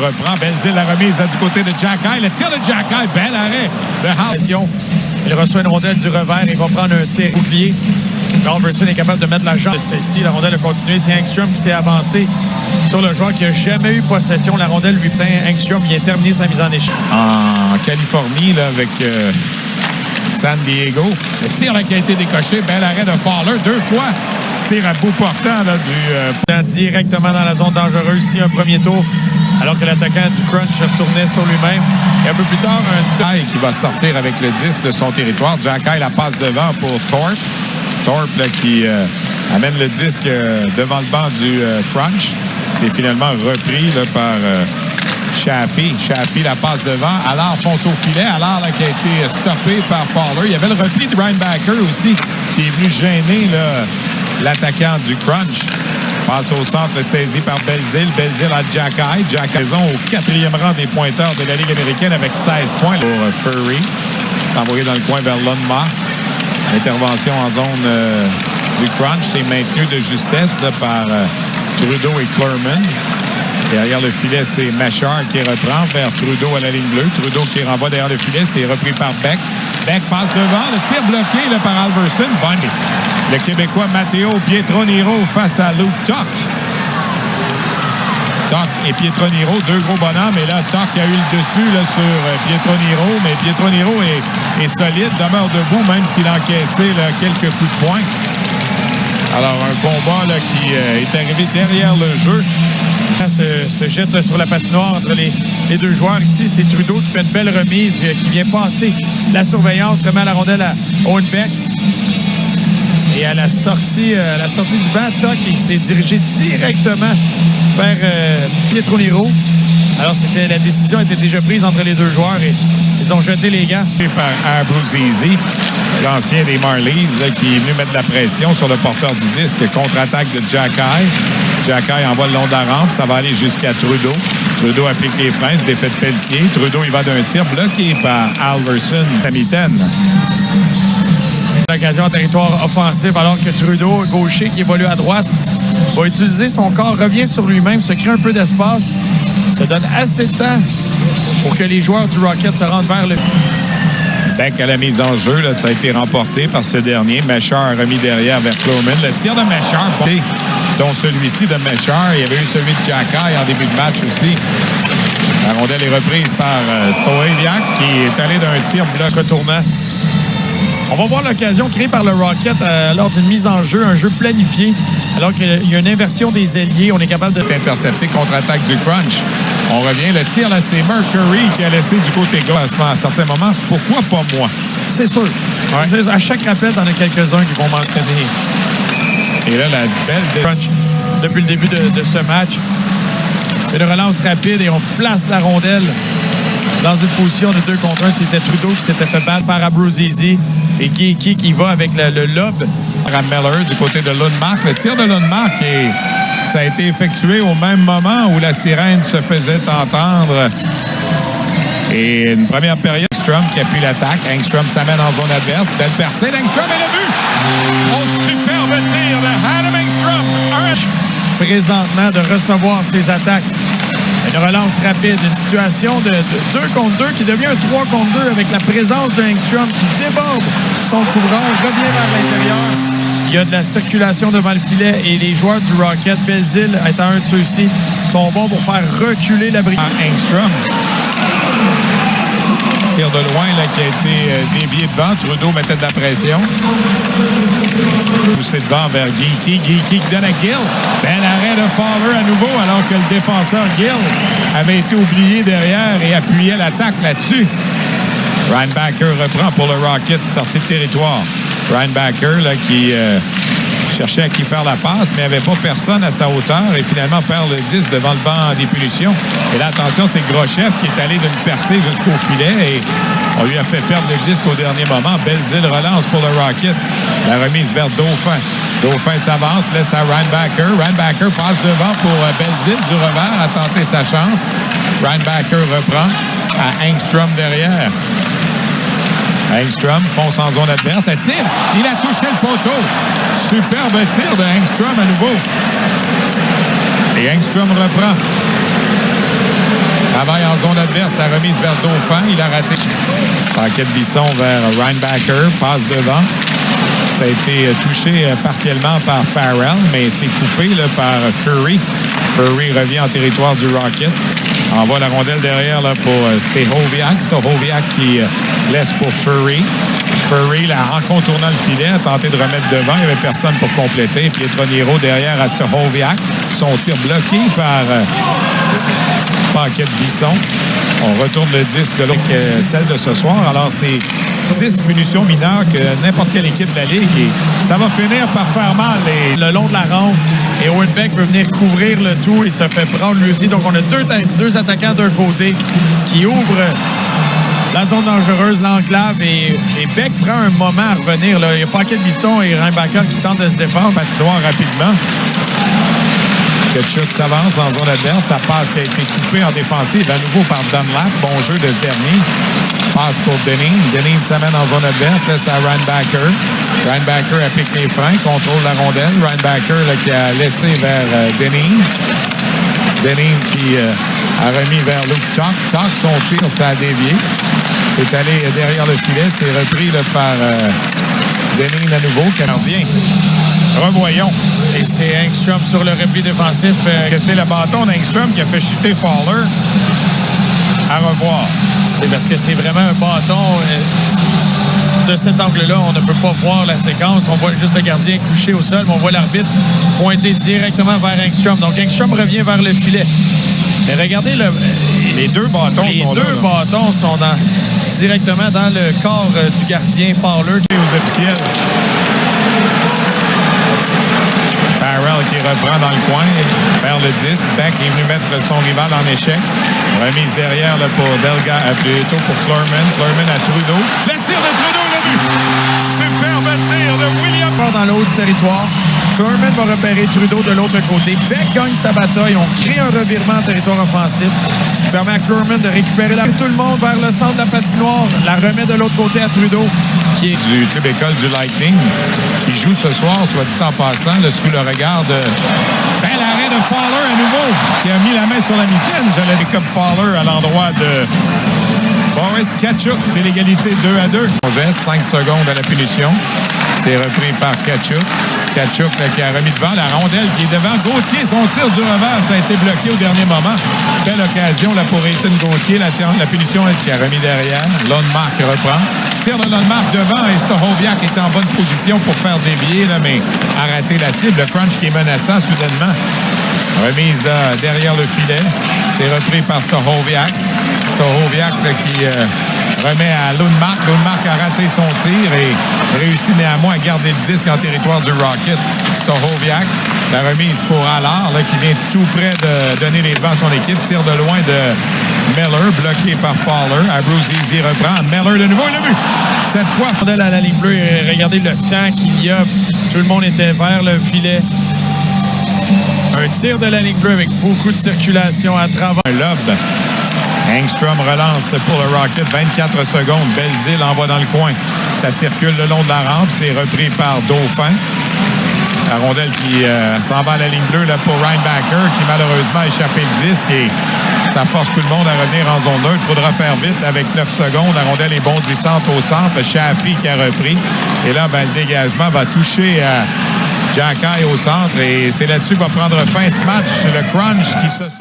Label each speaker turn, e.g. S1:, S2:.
S1: reprend. Belzile, la remise du côté de Jacky. Le tir de Jacky, bel arrêt de Hall.
S2: Il reçoit une rondelle du revers et va prendre un tir bouclier. Alverson est capable de mettre la jambe de celle-ci. La rondelle a continué. C'est Engstrom qui s'est avancé sur le joueur qui n'a jamais eu possession. La rondelle lui prend. Engstrom vient terminer sa mise en échec.
S1: En Californie, là, avec San Diego. Le tir là, qui a été décoché. Bel arrêt de Fowler 2 fois. Tir à bout portant là,
S2: directement dans la zone dangereuse. Ici, un premier tour. Alors que l'attaquant du Crunch retournait sur lui-même. Et un peu plus tard,
S1: Jacky qui va sortir avec le 10 de son territoire. Jacky la passe devant pour Thorpe. Thorpe là, qui amène le disque devant le banc du Crunch. C'est finalement repris là, par Chaffee. Chaffee la passe devant. Allard fonce au filet. Allard là, qui a été stoppé par Fowler. Il y avait le repli de Reinbacker aussi qui est venu gêner l'attaquant du Crunch. Passe au centre, saisi par Belzile. Belzile à Jacky. Jacky au 4e rang des pointeurs de la Ligue américaine avec 16 points pour Furry. C'est envoyé dans le coin vers Lundmark. Intervention en zone du Crunch. C'est maintenu de justesse là, par Trudeau et Clermont. Derrière le filet, c'est Machar qui reprend vers Trudeau à la ligne bleue. Trudeau qui renvoie derrière le filet. C'est repris par Beck. Beck passe devant. Le tir bloqué là, par Alverson. Bundy. Le Québécois Matteo Pietroniro face à Luke Tuck. Tuck et Pietroniro, deux gros bonhommes. Et là, Tuck a eu le dessus là, sur Pietroniro. Mais Pietroniro est solide, demeure debout, même s'il a encaissé là, quelques coups de poing. Alors, un combat là, qui est arrivé derrière le jeu.
S2: Se jette sur la patinoire entre les deux joueurs. Ici, c'est Trudeau qui fait une belle remise, qui vient passer la surveillance, remet la rondelle à Owen Beck. Et à la sortie du banc, Tuck, il s'est dirigé directement vers Pietroniro. Alors, la décision était déjà prise entre les deux joueurs et ils ont jeté les gants.
S1: Par Abruzzese, l'ancien des Marlies, là, qui est venu mettre de la pression sur le porteur du disque. Contre-attaque de Jacky. Jacky envoie le long de la rampe. Ça va aller jusqu'à Trudeau. Trudeau applique les freins, se défait de Pelletier. Trudeau, il va d'un tir bloqué par Alverson à mitaine.
S2: L'occasion en territoire offensif alors que Trudeau, gaucher qui évolue à droite, va utiliser son corps, revient sur lui-même, se crée un peu d'espace. Ça donne assez de temps pour que les joueurs du Rocket se rendent vers le...
S1: Beck à la mise en jeu, là, ça a été remporté par ce dernier. Machar a remis derrière vers Clermont. Le tir de Machar, dont celui-ci de Machar. Il y avait eu celui de Jacky en début de match aussi. La rondelle est reprise par Stoeliak qui est allé d'un tir bloc retournant.
S2: On va voir l'occasion créée par le Rocket lors d'une mise en jeu, un jeu planifié. Alors qu'il y a une inversion des ailiers, on est capable de...
S1: Intercepter contre-attaque du Crunch. On revient, le tir là, c'est Mercury qui a laissé du côté gauche à un certain moment. Pourquoi pas moi?
S2: C'est sûr. Ouais. À chaque rappel, t'en as quelques-uns qui vont mentionner.
S1: Et là, la belle de
S2: Crunch depuis le début de ce match. Une relance rapide et on place la rondelle dans une position de 2 contre 1. C'était Trudeau qui s'était fait battre par Abruzzese et qui va avec le lob.
S1: Miller du côté de Lundmark. Le tir de Lundmark, ça a été effectué au même moment où la sirène se faisait entendre. Et une première période, Engstrom qui appuie l'attaque. Engstrom s'amène en zone adverse. Belle percée d'Engstrom et le but! Oh, superbe tir de Adam Engstrom!
S2: Présentement, de recevoir ses attaques. Une relance rapide, une situation de 2 contre 2 qui devient un 3 contre 2 avec la présence de Engstrom qui déborde son couvreur, revient vers l'intérieur. Il y a de la circulation devant le filet et les joueurs du Rocket, Belzile étant un de ceux-ci, sont bons pour faire reculer la brigade.
S1: Engstrom. Tir de loin là, qui a été dévié devant. Trudeau mettait de la pression. Poussé devant vers Geeky. Geeky qui donne à Gill. Bel arrêt de Fowler à nouveau alors que le défenseur Gill avait été oublié derrière et appuyait l'attaque là-dessus. Reinbacker reprend pour le Rocket, sortie de territoire. Reinbacker là, qui cherchait à qui faire la passe, mais n'avait pas personne à sa hauteur et finalement perd le 10 devant le banc des punitions. Et là, attention, c'est Grochev qui est allé d'une percée jusqu'au filet et on lui a fait perdre le disque au dernier moment. Belzile relance pour le Rocket. La remise vers Dauphin. Dauphin s'avance, laisse à Reinbacker. Reinbacker passe devant pour Belzile du revers à tenter sa chance. Reinbacker reprend à Engstrom derrière. Engstrom fonce en zone adverse. Le tir, il a touché le poteau. Superbe tir de Engstrom à nouveau. Et Engstrom reprend. Travaille en zone adverse, la remise vers Dauphin. Il a raté. Paquet de Bisson vers Reinbacker. Passe devant. Ça a été touché partiellement par Farrell, mais c'est coupé là, par Furry. Furry revient en territoire du Rocket. Envoie la rondelle derrière là, pour Stahoviak. Stahoviak qui laisse pour Furry. Furry, là, en contournant le filet, a tenté de remettre devant. Il n'y avait personne pour compléter. Pietroniero derrière à Stahoviak. Son tir bloqué par Paquet de Bisson. On retourne le disque de l'autre que celle de ce soir. Alors, c'est 10 punitions mineures que n'importe quelle équipe de la Ligue. Et ça va finir par faire mal.
S2: Le long de la ronde. Et Owen Beck veut venir couvrir le tout. Il se fait prendre lui aussi. Donc, on a deux attaquants d'un côté, ce qui ouvre la zone dangereuse, l'enclave. Et Beck prend un moment à revenir. Là. Il y a Paquet de Bisson et Reinbacker qui tentent de se défendre.
S1: Patinoire rapidement. Tkachuk s'avance en zone adverse. Sa passe qui a été coupée en défensive à nouveau par Dunlap. Bon jeu de ce dernier. Passe pour Denning. Denning s'amène en zone adverse. Laisse à Reinbacker. Reinbacker applique les freins. Contrôle la rondelle. Reinbacker là, qui a laissé vers Denning. Denning qui a remis vers Luke Tuch. Tuch, son tir, ça a dévié. C'est allé derrière le filet. C'est repris là, par Denning à nouveau. Canadien. Revoyons.
S2: Et c'est Engstrom sur le repli défensif.
S1: Est-ce que c'est le bâton d'Engstrom qui a fait chuter Fowler? À revoir.
S2: C'est parce que c'est vraiment un bâton. De cet angle-là, on ne peut pas voir la séquence. On voit juste le gardien couché au sol, mais on voit l'arbitre pointer directement vers Engstrom. Donc, Engstrom revient vers le filet. Mais regardez,
S1: les deux bâtons
S2: sont directement dans le corps du gardien Fowler.
S1: Aux officiels. Farrell qui reprend dans le coin vers le disque. Beck est venu mettre son rival en échec. Remise derrière là, pour plutôt pour Clurman. Clurman à Trudeau. Le tir de Trudeau, le but! Superbe tir de William.
S2: Dans le haut du territoire. Clurman va repérer Trudeau de l'autre côté. Beck gagne sa bataille. On crée un revirement en territoire offensif, ce qui permet à Clurman de récupérer tout le monde vers le centre de la patinoire. La remet de l'autre côté à Trudeau.
S1: Qui est du club école du Lightning, qui joue ce soir, soit dit en passant, là, sous le regard de bel arrêt de Fowler à nouveau, qui a mis la main sur la mitaine. J'allais des comme Fowler à l'endroit de Boris Tkachuk. C'est l'égalité 2-2. On geste 5 secondes à la punition. C'est repris par Tkachuk. Tkachuk là, qui a remis devant la rondelle qui est devant Gauthier. Son tir du revers, ça a été bloqué au dernier moment. Belle occasion là, pour Ethan Gauthier. La punition elle, qui a remis derrière. Lundmark reprend. Tir de Lundmark devant et Stahoviak est en bonne position pour faire dévier, là, mais a raté la cible. Le crunch qui est menaçant soudainement. Remise là, derrière le filet. C'est repris par Stahoviak. Stahoviak là, qui remet à Lundmark. Lundmark a raté son tir et réussit néanmoins à garder le disque en territoire du Rocket. Stahoviak, la remise pour Allard là, qui vient tout près de donner les devants à son équipe. Tire de loin de Miller, bloqué par Fowler. Abruzzese reprend. Miller de nouveau, le but. Cette fois,
S2: à la ligne bleue, regardez le temps qu'il y a. Tout le monde était vers le filet. Un tir de la ligne bleue avec beaucoup de circulation à travers.
S1: Un lob. Engstrom relance pour le Rocket. 24 secondes. Belzile envoie dans le coin. Ça circule le long de la rampe. C'est repris par Dauphin. La rondelle qui s'en va à la ligne bleue là, pour Reinbacker, qui malheureusement a échappé le disque. Et ça force tout le monde à revenir en zone neutre. Il faudra faire vite avec 9 secondes. La rondelle est bondissante au centre. Chaffee qui a repris. Et là, ben, le dégagement va toucher Jacky au centre. Et c'est là-dessus que va prendre fin ce match. C'est le crunch qui se sont...